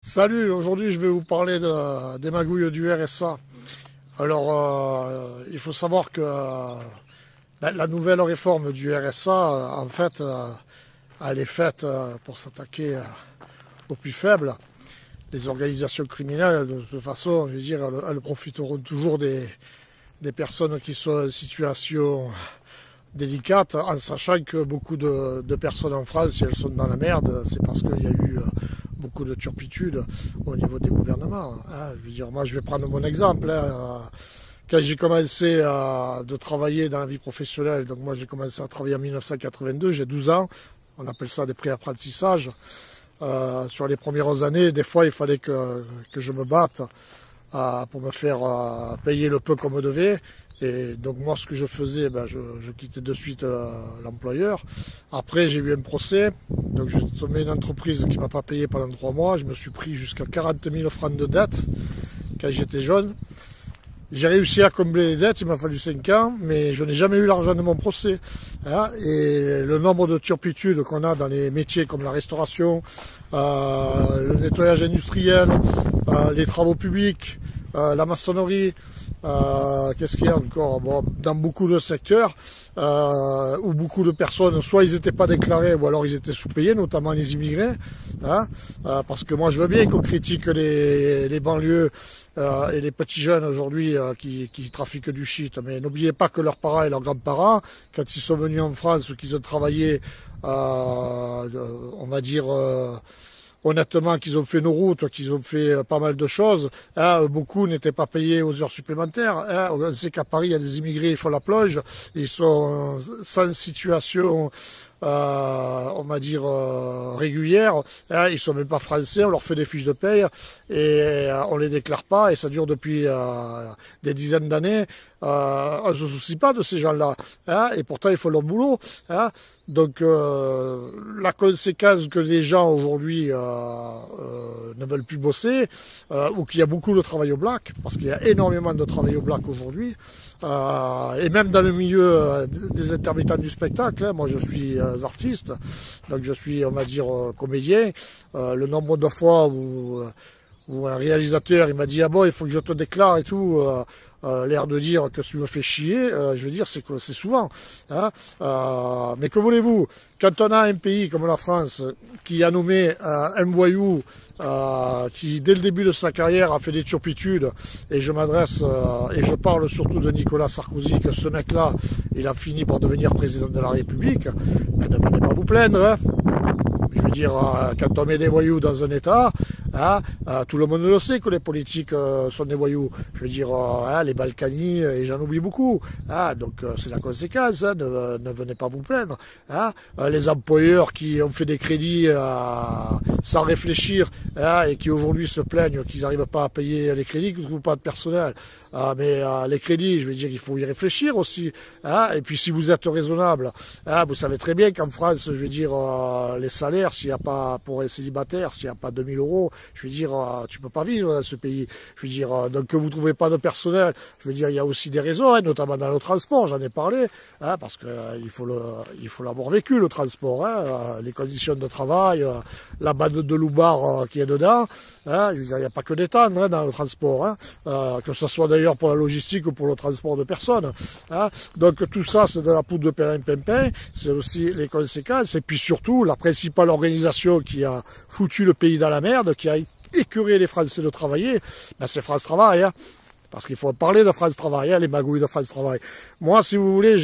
Salut, aujourd'hui je vais vous parler des magouilles du RSA. Alors, il faut savoir que la nouvelle réforme du RSA, en fait, elle est faite pour s'attaquer aux plus faibles. Les organisations criminelles, de toute façon, je veux dire, elles profiteront toujours des personnes qui sont en situation délicate, en sachant que beaucoup de personnes en France, si elles sont dans la merde, c'est parce qu'il y a eu beaucoup de turpitude au niveau des gouvernements. Hein. Je veux dire, moi je vais prendre mon exemple. Hein. Quand j'ai commencé de travailler dans la vie professionnelle, donc moi j'ai commencé à travailler en 1982, j'ai 12 ans, on appelle ça des pré-apprentissages. Sur les premières années, des fois il fallait que je me batte pour me faire payer le peu qu'on me devait. Et donc moi ce que je faisais, je quittais de suite l'employeur. Après j'ai eu un procès, donc je tombé une entreprise qui m'a pas payé pendant 3 mois. Je me suis pris jusqu'à 40 000 francs de dette quand j'étais jeune. J'ai réussi à combler les dettes, il m'a fallu 5 ans, mais je n'ai jamais eu l'argent de mon procès. Hein, et le nombre de turpitudes qu'on a dans les métiers comme la restauration, le nettoyage industriel, les travaux publics, la maçonnerie, qu'est-ce qu'il y a encore? Bon, dans beaucoup de secteurs où beaucoup de personnes, soit ils n'étaient pas déclarés ou alors ils étaient sous-payés, notamment les immigrés. Hein, parce que moi je veux bien qu'on critique les banlieues et les petits jeunes aujourd'hui qui trafiquent du shit, mais n'oubliez pas que leurs parents et leurs grands-parents, quand ils sont venus en France ou qu'ils ont travaillé, on va dire honnêtement, qu'ils ont fait nos routes, qu'ils ont fait pas mal de choses, hein, beaucoup n'étaient pas payés aux heures supplémentaires. Hein. On sait qu'à Paris, il y a des immigrés, ils font la plonge, ils sont sans situation, on va dire, régulière. Hein, ils sont même pas français, on leur fait des fiches de paye et on les déclare pas et ça dure depuis des dizaines d'années. On ne se soucie pas de ces gens-là, hein, et pourtant ils font leur boulot. Hein. Donc la conséquence que les gens aujourd'hui ne veulent plus bosser, ou qu'il y a beaucoup de travail au black, parce qu'il y a énormément de travail au black aujourd'hui, et même dans le milieu des intermittents du spectacle, hein, moi je suis artiste, donc je suis, on va dire, comédien, le nombre de fois où un réalisateur il m'a dit ah bon il faut que je te déclare et tout, l'air de dire que tu me fais chier, je veux dire c'est souvent. Hein, mais que voulez-vous, quand on a un pays comme la France qui a nommé un voyou qui dès le début de sa carrière a fait des turpitudes, et je m'adresse et je parle surtout de Nicolas Sarkozy, que ce mec-là il a fini par devenir président de la République, ne venez pas vous plaindre. Hein. Je veux dire, quand on met des voyous dans un État, hein, tout le monde le sait que les politiques sont des voyous. Je veux dire, hein, les Balkany, et j'en oublie beaucoup. Hein, donc c'est la conséquence, hein, ne venez pas vous plaindre. Hein, les employeurs qui ont fait des crédits sans réfléchir, hein, et qui aujourd'hui se plaignent qu'ils n'arrivent pas à payer les crédits, qu'ils ne trouvent pas de personnel. Mais les crédits, je veux dire, il faut y réfléchir aussi. Hein, et puis si vous êtes raisonnable, hein, vous savez très bien qu'en France, je veux dire, les salaires, s'il n'y a pas, pour les célibataires, s'il n'y a pas 2000 €, je veux dire, tu peux pas vivre dans ce pays. Je veux dire, donc que vous trouvez pas de personnel, je veux dire, il y a aussi des raisons, hein, notamment dans le transport, j'en ai parlé, hein, parce que il faut l'avoir vécu, le transport, hein, les conditions de travail, la bande de loubar qui est dedans, hein, je veux dire, il n'y a pas que des tendres, hein, dans le transport, hein, que ce soit d'ailleurs pour la logistique ou pour le transport de personnes. Hein. Donc tout ça, c'est de la poudre de perlimpinpin, c'est aussi les conséquences, et puis surtout, la principale organisation qui a foutu le pays dans la merde, qui a écœuré les Français de travailler, c'est France Travail. Hein. Parce qu'il faut parler de France Travail, hein, les magouilles de France Travail. Moi, si vous voulez,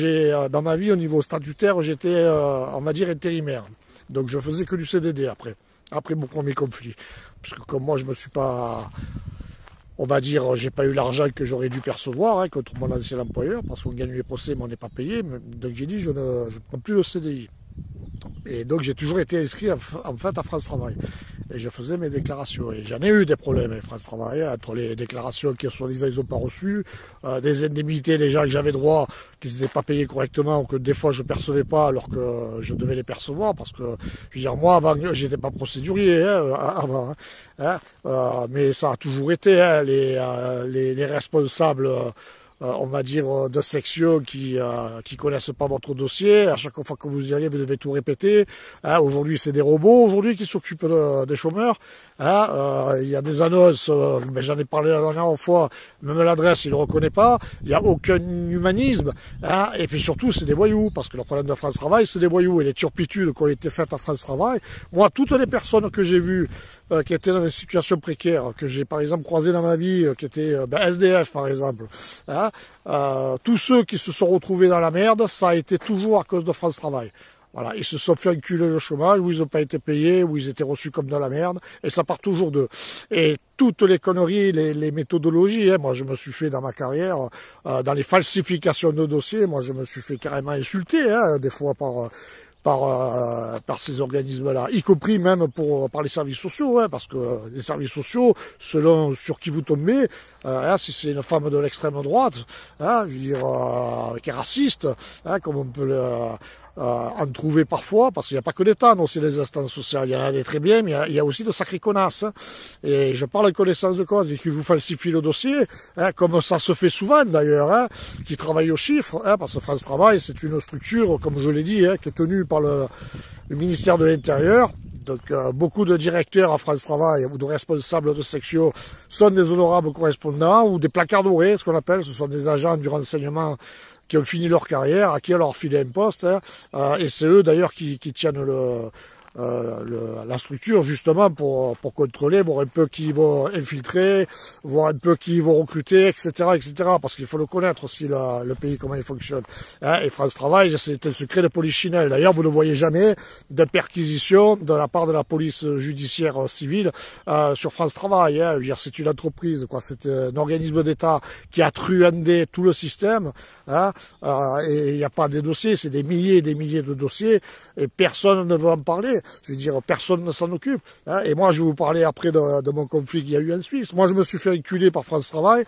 dans ma vie, au niveau statutaire, j'étais, on va dire, intérimaire. Donc je faisais que du CDD après mon premier conflit. Parce que comme moi, je me suis pas... On va dire, j'ai pas eu l'argent que j'aurais dû percevoir, hein, contre mon ancien employeur, parce qu'on gagne les procès, mais on n'est pas payé. Donc j'ai dit, je ne prends plus le CDI. Et donc j'ai toujours été inscrit en fait à France Travail. Et je faisais mes déclarations. Et j'en ai eu des problèmes avec France Travail, entre les déclarations qui soi-disant ils n'ont pas reçues, des indemnités des gens que j'avais droit, qui n'étaient pas payés correctement, ou que des fois je percevais pas alors que je devais les percevoir, parce que je veux dire, moi avant j'étais pas procédurier, hein, avant, hein, mais ça a toujours été, hein, les responsables on va dire, de sections qui connaissent pas votre dossier. À chaque fois que vous y allez, vous devez tout répéter. Hein, aujourd'hui, c'est des robots aujourd'hui qui s'occupent des chômeurs. Hein, il y a des annonces, mais j'en ai parlé la dernière fois, même l'adresse, il ne reconnaît pas. Il n'y a aucun humanisme. Hein, et puis surtout, c'est des voyous, parce que le problème de France Travail, c'est des voyous. Et les turpitudes qui ont été faites à France Travail, moi, toutes les personnes que j'ai vues qui étaient dans des situations précaires, que j'ai par exemple croisées dans ma vie, qui étaient SDF par exemple, hein, tous ceux qui se sont retrouvés dans la merde, ça a été toujours à cause de France Travail. Voilà, ils se sont fait enculer le chômage, où ils n'ont pas été payés, où ils étaient reçus comme de la merde, et ça part toujours d'eux. Et toutes les conneries, les méthodologies, hein, moi je me suis fait dans ma carrière, dans les falsifications de dossiers, moi je me suis fait carrément insulter, hein, des fois par ces organismes-là, y compris même par les services sociaux, hein, parce que les services sociaux, selon sur qui vous tombez, hein, si c'est une femme de l'extrême droite, hein, je veux dire, qui est raciste, hein, comme on peut en trouver parfois, parce qu'il n'y a pas que l'État, non, c'est les instances sociales, il y en a des très bien, mais il y a aussi de sacrées connasses, hein. Et je parle en connaissance de cause, et qui vous falsifient le dossier, hein, comme ça se fait souvent d'ailleurs, hein, qui travaillent aux chiffres, hein, parce que France Travail, c'est une structure, comme je l'ai dit, hein, qui est tenue par le ministère de l'Intérieur. Donc beaucoup de directeurs à France Travail ou de responsables de section sont des honorables correspondants ou des placards dorés, ce qu'on appelle, ce sont des agents du renseignement qui ont fini leur carrière, à qui on leur file un poste, hein, et c'est eux d'ailleurs qui tiennent la structure justement pour contrôler, voir un peu qui vont infiltrer, voir un peu qui vont recruter, etc., parce qu'il faut le connaître aussi le pays, comment il fonctionne. Hein, et France Travail, c'est un secret de polichinelle. D'ailleurs, vous ne voyez jamais de perquisition de la part de la police judiciaire civile sur France Travail. Hein. Je veux dire, c'est une entreprise, quoi. C'est un organisme d'État qui a truandé tout le système. Hein, et il n'y a pas des dossiers, c'est des milliers et des milliers de dossiers, et personne ne veut en parler. Je veux dire, personne ne s'en occupe. Hein, et moi, je vais vous parler après de mon conflit qu'il y a eu en Suisse. Moi, je me suis fait enculer par France Travail,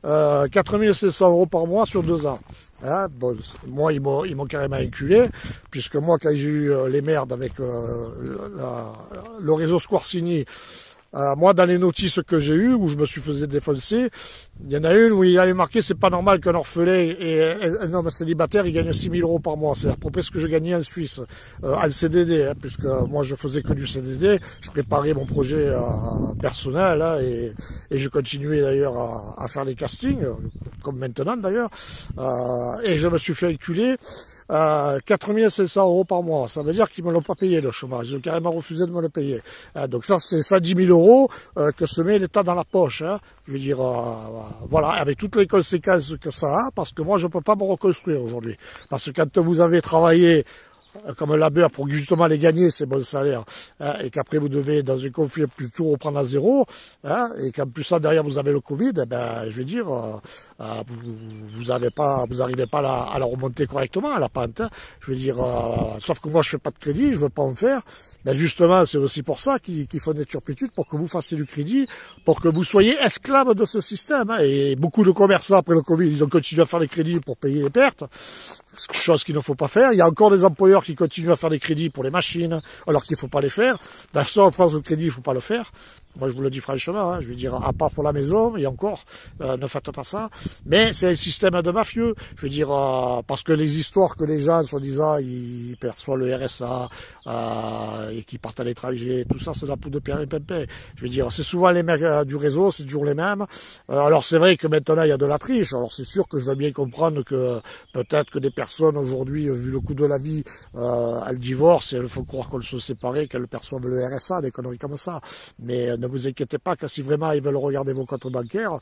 4 500 € par mois sur 2 ans. Hein, bon, moi, ils m'ont carrément enculé, puisque moi, quand j'ai eu les merdes avec le réseau Squarcini, moi, dans les notices que j'ai eues, où je me suis fait défoncer, il y en a une où il avait marqué, c'est pas normal qu'un orphelin et un homme célibataire, il gagne 6 000 € par mois. C'est à peu près ce que je gagnais en Suisse, en CDD, hein, puisque moi, je faisais que du CDD. Je préparais mon projet personnel, hein, et je continuais d'ailleurs à faire des castings, comme maintenant d'ailleurs, et je me suis fait enculer. 4 500 € par mois, ça veut dire qu'ils me l'ont pas payé le chômage, ils ont carrément refusé de me le payer. Donc ça, c'est 110 000 € que se met l'État dans la poche. Hein. Je veux dire, voilà, avec toutes les conséquences que ça a, parce que moi je peux pas me reconstruire aujourd'hui. Parce que quand vous avez travaillé comme un labeur pour justement les gagner, ces bons salaires, hein, et qu'après vous devez dans un conflit plus tout reprendre à zéro, hein, et qu'en plus ça derrière vous avez le Covid, eh ben je veux dire, vous arrivez pas à la remonter correctement à la pente. Hein. Je veux dire, sauf que moi je fais pas de crédit, je veux pas en faire. Ben justement, c'est aussi pour ça qu'ils font des turpitudes, pour que vous fassiez du crédit, pour que vous soyez esclaves de ce système. Hein. Et beaucoup de commerçants après le Covid, ils ont continué à faire des crédits pour payer les pertes. Chose qu'il ne faut pas faire. Il y a encore des employeurs qui continuent à faire des crédits pour les machines, alors qu'il ne faut pas les faire. D'ailleurs, en France, le crédit, il ne faut pas le faire. Moi, je vous le dis franchement, hein, je veux dire, à part pour la maison, et encore, ne faites pas ça. Mais c'est un système de mafieux. Je veux dire, parce que les histoires que les gens, soi-disant, ils perçoivent le RSA, et qui partent à l'étranger, tout ça, c'est la poudre de pierre et pimpin. Je veux dire, c'est souvent les mecs du réseau, c'est toujours les mêmes. Alors, c'est vrai que maintenant, il y a de la triche. Alors, c'est sûr que je veux bien comprendre que peut-être que des personnes, aujourd'hui, vu le coût de la vie, elles divorcent, et elles font croire qu'elles sont séparées, qu'elles perçoivent le RSA, des conneries comme ça. Mais ne vous inquiétez pas que si vraiment ils veulent regarder vos comptes bancaires,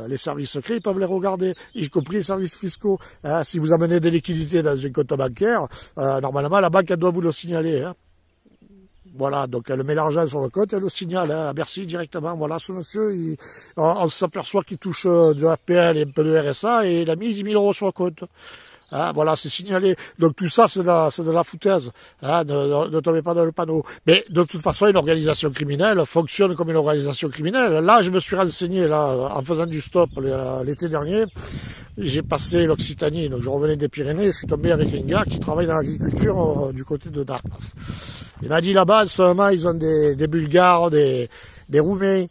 les services secrets, ils peuvent les regarder, y compris les services fiscaux. Hein, si vous amenez des liquidités dans un compte bancaire, normalement, la banque, elle doit vous le signaler. Hein. Voilà, donc elle met l'argent sur le compte, elle le signale à Bercy directement. Voilà, ce monsieur, on s'aperçoit qu'il touche de l'APL et un peu de RSA, et il a mis 10 000 € sur le compte. Hein, voilà, c'est signalé. Donc tout ça, c'est de la foutaise. Hein, ne tombez pas dans le panneau. Mais de toute façon, une organisation criminelle fonctionne comme une organisation criminelle. Là, je me suis renseigné, là, en faisant du stop l'été dernier. J'ai passé l'Occitanie, donc je revenais des Pyrénées. Je suis tombé avec un gars qui travaille dans l'agriculture du côté de Dax. Il m'a dit là-bas, seulement, ils ont des Bulgares, des Roumains.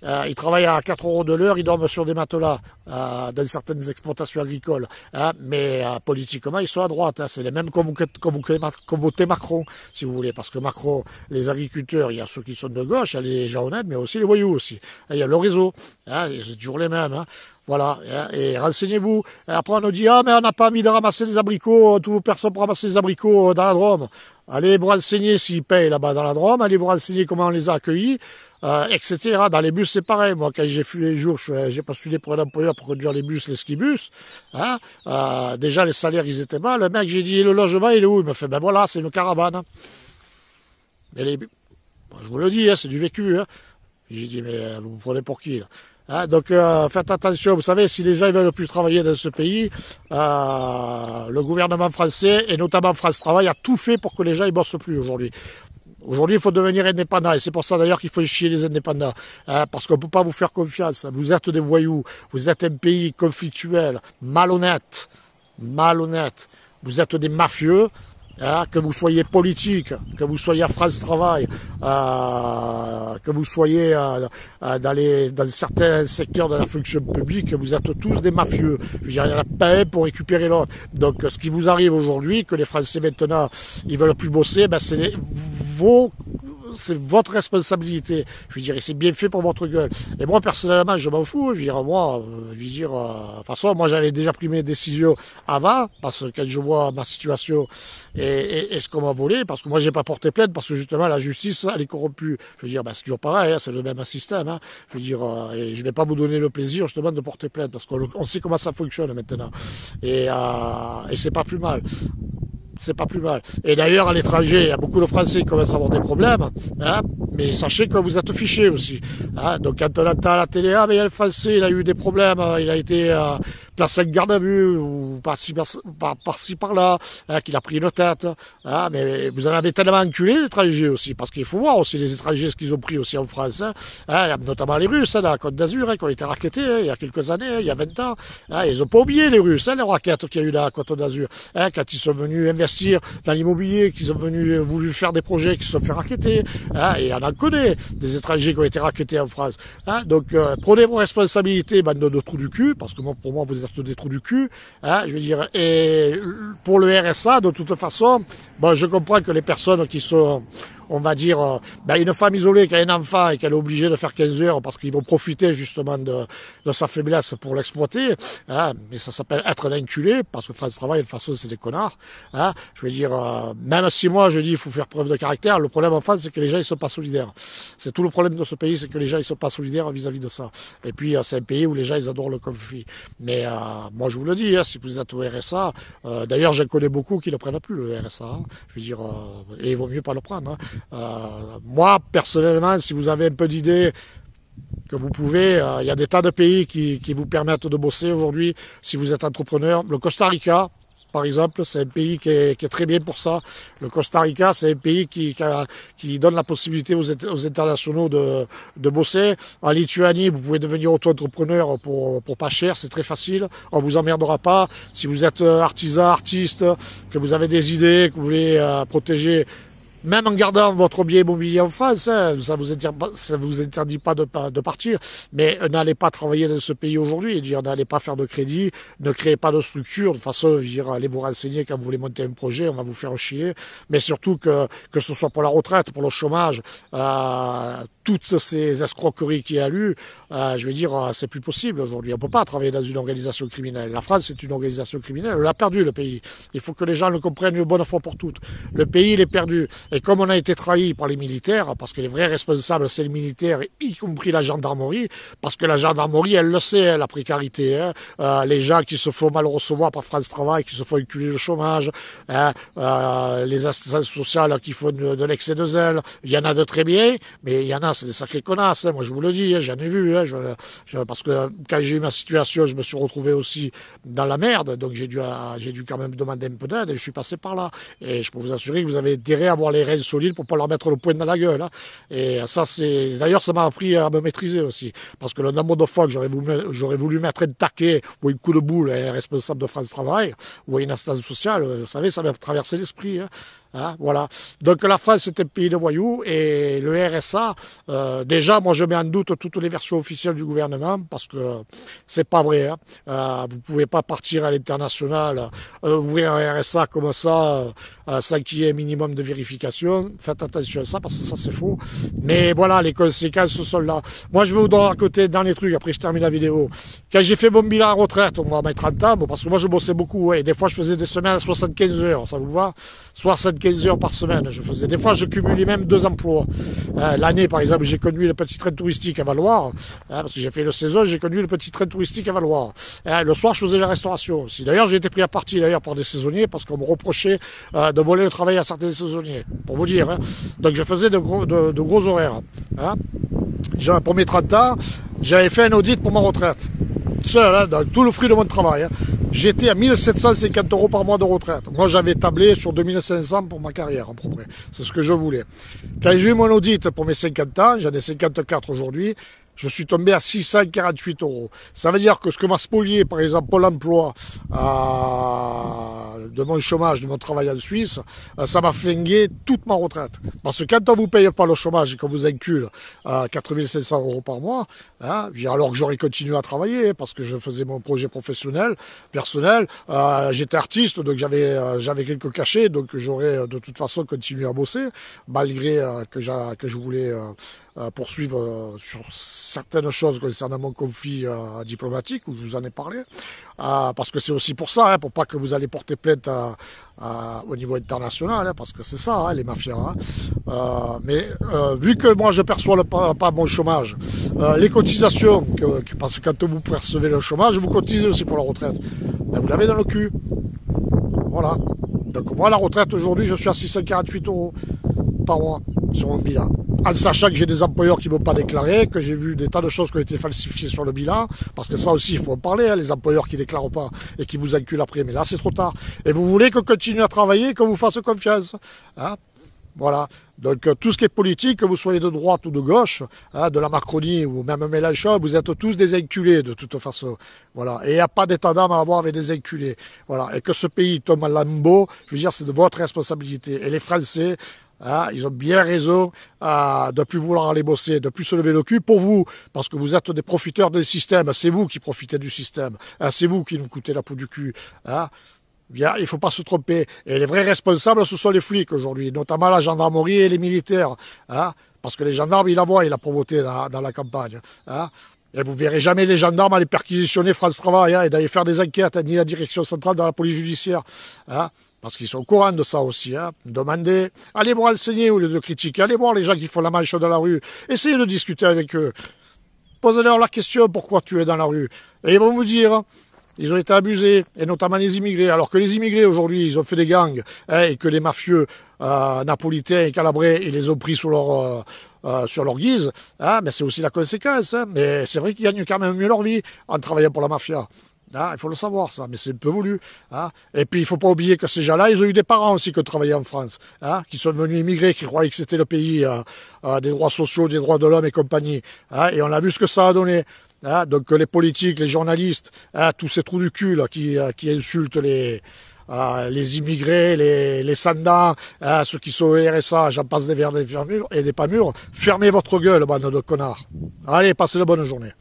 ils travaillent à 4 € de l'heure, ils dorment sur des matelas dans certaines exploitations agricoles. Mais politiquement, ils sont à droite. C'est les mêmes qu'on votait Macron, si vous voulez. Parce que Macron, les agriculteurs, il y a ceux qui sont de gauche, il y a les gens honnêtes, mais aussi les voyous aussi. Il y a le réseau, c'est toujours les mêmes. Voilà, et renseignez-vous. Après, on nous dit, mais on n'a pas envie de ramasser les abricots, toutes vos personnes pour ramasser les abricots dans la Drôme. Allez vous renseigner s'ils payent là-bas dans la Drôme, allez vous renseigner comment on les a accueillis, etc. Dans les bus, c'est pareil. Moi, quand j'ai fui les jours, j'ai postulé pour un employeur pour conduire les bus, les skibus. Déjà, les salaires, ils étaient bas. Le mec, j'ai dit, le logement, il est où? Il me fait, ben voilà, c'est une caravane. Mais je vous le dis, c'est du vécu. J'ai dit, mais vous me prenez pour qui, là? Donc faites attention, vous savez, si les gens ne veulent plus travailler dans ce pays, le gouvernement français, et notamment France Travail, a tout fait pour que les gens ne bossent plus aujourd'hui. Aujourd'hui, il faut devenir indépendant, et c'est pour ça d'ailleurs qu'il faut chier les indépendants, parce qu'on ne peut pas vous faire confiance. Vous êtes des voyous, vous êtes un pays conflictuel, malhonnête, vous êtes des mafieux. Que vous soyez politique, que vous soyez à France Travail, que vous soyez dans certains secteurs de la fonction publique, vous êtes tous des mafieux. Je veux dire, il y en a pas un pour récupérer l'autre. Donc, ce qui vous arrive aujourd'hui, que les Français maintenant, ils veulent plus bosser, ben c'est votre responsabilité. Je veux dire, et c'est bien fait pour votre gueule. Et moi, personnellement, je m'en fous. Je veux dire, moi, de toute façon, moi, j'avais déjà pris mes décisions avant, parce que quand je vois ma situation et ce qu'on m'a volé, parce que moi, j'ai pas porté plainte, parce que justement, la justice, elle est corrompue. Je veux dire, c'est toujours pareil, c'est le même système. Je veux dire, et je vais pas vous donner le plaisir, justement, de porter plainte, parce qu'on sait comment ça fonctionne maintenant. Et c'est pas plus mal. C'est pas plus mal. Et d'ailleurs, à l'étranger, il y a beaucoup de Français qui commencent à avoir des problèmes, mais sachez que vous êtes fichés aussi. Donc, quand on entend à la télé, mais il y a le Français, il a eu des problèmes, il a été placé en garde à vue, ou par-ci, par-là, qu'il a pris une tête. Mais vous en avez tellement enculé, les étrangers aussi, parce qu'il faut voir aussi les étrangers, ce qu'ils ont pris aussi en France. Notamment les Russes, dans la Côte d'Azur, qui ont été raquettés il y a quelques années, il y a 20 ans. Ils n'ont pas oublié les Russes, les raquettes qu'il y a eu dans la Côte d'Azur. Quand ils sont venus investir dans l'immobilier, qu'ils ont voulu faire des projets qui se sont fait raqueter, et on en connaît des étrangers qui ont été raquetés en France. Donc prenez vos responsabilités, bande de trous du cul, parce que pour moi vous êtes des trous du cul, je veux dire. Et pour le RSA, de toute façon, je comprends que les personnes qui sont, on va dire, une femme isolée qui a un enfant et qu'elle est obligée de faire 15 heures parce qu'ils vont profiter justement de sa faiblesse pour l'exploiter, mais ça s'appelle être un enculé, parce que France Travail, de toute façon, c'est des connards. Je veux dire, même si moi je dis il faut faire preuve de caractère, le problème en France, c'est que les gens ils sont pas solidaires. C'est tout le problème de ce pays, c'est que les gens ils sont pas solidaires vis-à-vis de ça. Et puis c'est un pays où les gens ils adorent le conflit. Mais moi je vous le dis, si vous êtes au RSA, d'ailleurs j'en connais beaucoup qui ne prennent plus le RSA. Je veux dire, et il vaut mieux pas le prendre. Moi personnellement, si vous avez un peu d'idée que vous pouvez, il y a des tas de pays qui vous permettent de bosser aujourd'hui si vous êtes entrepreneur. Le Costa Rica, par exemple, c'est un pays qui est très bien pour ça. Le Costa Rica, c'est un pays qui donne la possibilité aux internationaux de bosser. En Lituanie, vous pouvez devenir auto-entrepreneur pour pas cher, c'est très facile. On vous emmerdera pas. Si vous êtes artisan, artiste, que vous avez des idées, que vous voulez protéger, même en gardant votre bien immobilier en France, ça vous interdit pas de partir, mais n'allez pas travailler dans ce pays aujourd'hui, n'allez pas faire de crédit, ne créez pas de structure, de façon, allez vous renseigner quand vous voulez monter un projet, on va vous faire chier, mais surtout que ce soit pour la retraite, pour le chômage, toutes ces escroqueries qu'il y a eu, je veux dire, c'est plus possible aujourd'hui. On peut pas travailler dans une organisation criminelle. La France, c'est une organisation criminelle. Elle a perdu le pays. Il faut que les gens le comprennent une bonne fois pour toutes. Le pays, il est perdu. Et comme on a été trahi par les militaires, parce que les vrais responsables, c'est les militaires, y compris la gendarmerie, parce que la gendarmerie, elle le sait, la précarité, les gens qui se font mal recevoir par France Travail, qui se font enculer le chômage, les assistances sociales qui font de l'excès de zèle. Il y en a de très bien, mais il y en a, c'est des sacrés connasses. Moi, je vous le dis, j'en ai vu. Parce que quand j'ai eu ma situation, je me suis retrouvé aussi dans la merde, donc j'ai dû quand même demander un peu d'aide, et je suis passé par là. Et je peux vous assurer que vous avez intérêt à avoir les reins solides pour pas leur mettre le poing dans la gueule. Et ça, d'ailleurs, ça m'a appris à me maîtriser aussi, parce que le nombre de fois que j'aurais voulu mettre un taquet ou un coup de boule à un responsable de France Travail ou à une instance sociale, vous savez, ça m'a traversé l'esprit. Hein, voilà. Donc la France est un pays de voyous et le RSA, déjà moi je mets en doute toutes les versions officielles du gouvernement parce que c'est pas vrai. Hein. Vous pouvez pas partir à l'international, ouvrir un RSA comme ça sans qu'il y ait un minimum de vérification. Faites attention à ça parce que ça c'est faux. Mais voilà, les conséquences sont là. Moi je vais vous donner à côté dans les trucs, après je termine la vidéo. Quand j'ai fait mon bilan à retraite, on va mettre 30 ans, bon, parce que moi je bossais beaucoup, ouais, et des fois je faisais des semaines à 75 heures, ça vous va? 75 heures par semaine, je faisais. Des fois je cumulais même 2 emplois. L'année par exemple, j'ai conduit le petit train touristique à Valoir, parce que j'ai fait le saison, j'ai conduit le petit train touristique à Valoir. Le soir je faisais la restauration aussi. D'ailleurs j'ai été pris à partie d'ailleurs par des saisonniers, parce qu'on me reprochait de voler le travail à certains saisonniers, pour vous dire. Hein. Donc je faisais de gros horaires. Hein. Pour mes 30 ans, j'avais fait un audit pour ma retraite. Seul, hein, dans tout le fruit de mon travail. Hein. J'étais à 1750 € par mois de retraite. Moi, j'avais tablé sur 2500 pour ma carrière, à peu près. C'est ce que je voulais. Quand j'ai eu mon audit pour mes 50 ans, j'en ai 54 aujourd'hui, je suis tombé à 648 €. Ça veut dire que ce que m'a spolié, par exemple, Pôle emploi, de mon chômage, de mon travail en Suisse, ça m'a flingué toute ma retraite. Parce que quand on vous paye pas le chômage et qu'on vous incule 4500 € par mois, hein, alors que j'aurais continué à travailler, parce que je faisais mon projet professionnel, personnel, j'étais artiste, donc j'avais quelques cachets, donc j'aurais de toute façon continué à bosser, malgré que je voulais poursuivre sur certaines choses concernant mon conflit diplomatique, où je vous en ai parlé, parce que c'est aussi pour ça, hein, pour pas que vous allez porter plainte au niveau international, hein, parce que c'est ça, hein, les mafias. Hein. Mais vu que moi je perçois pas mon chômage, les cotisations, parce que quand vous percevez le chômage, vous cotisez aussi pour la retraite, ben, vous l'avez dans le cul. Voilà. Donc moi la retraite aujourd'hui, je suis à 648 € par mois sur mon bilan. En sachant que j'ai des employeurs qui ne m'ont pas déclaré, que j'ai vu des tas de choses qui ont été falsifiées sur le bilan, parce que ça aussi, il faut en parler, hein, les employeurs qui ne déclarent pas et qui vous enculent après. Mais là, c'est trop tard. Et vous voulez qu'on continue à travailler, qu'on vous fasse confiance. Hein, voilà. Donc, tout ce qui est politique, que vous soyez de droite ou de gauche, hein, de la Macronie ou même Mélenchon, vous êtes tous des enculés de toute façon. Voilà. Et il n'y a pas d'état d'âme à avoir avec des enculés. Voilà. Et que ce pays tombe en lambeaux, je veux dire, c'est de votre responsabilité. Et les Français, hein, ils ont bien raison de plus vouloir aller bosser, de plus se lever le cul pour vous, parce que vous êtes des profiteurs du système. C'est vous qui profitez du système. Hein, c'est vous qui nous coûtez la peau du cul. Hein. Bien, il faut pas se tromper. Et les vrais responsables, ce sont les flics aujourd'hui, notamment la gendarmerie et les militaires. Hein, parce que les gendarmes, ils la voient, la pauvreté dans la campagne. Hein. Et vous verrez jamais les gendarmes aller perquisitionner France Travail, hein, et d'aller faire des enquêtes, ni la direction centrale dans la police judiciaire. Hein. Parce qu'ils sont au courant de ça aussi. Hein. Demandez, allez vous renseigner au lieu de critiquer, allez voir les gens qui font la manche dans la rue, essayez de discuter avec eux. Posez-leur la question pourquoi tu es dans la rue. Et ils vont vous dire, ils ont été abusés, et notamment les immigrés. Alors que les immigrés aujourd'hui, ils ont fait des gangs, hein, et que les mafieux napolitains et calabrais, ils les ont pris sur leur guise, hein, mais c'est aussi la conséquence. Hein. Mais c'est vrai qu'ils gagnent quand même mieux leur vie en travaillant pour la mafia. Ah, il faut le savoir, ça, mais c'est un peu voulu. Hein. Et puis, il faut pas oublier que ces gens-là, ils ont eu des parents aussi qui travaillaient en France, hein, qui sont venus immigrer, qui croyaient que c'était le pays des droits sociaux, des droits de l'homme et compagnie. Hein, et on a vu ce que ça a donné. Hein. Donc, les politiques, les journalistes, hein, tous ces trous du cul là, qui insultent les immigrés, les sans-dents, ceux qui sont au RSA, j'en passe des verres et des pas mûrs, fermez votre gueule, bande de connards. Allez, passez de bonne journée.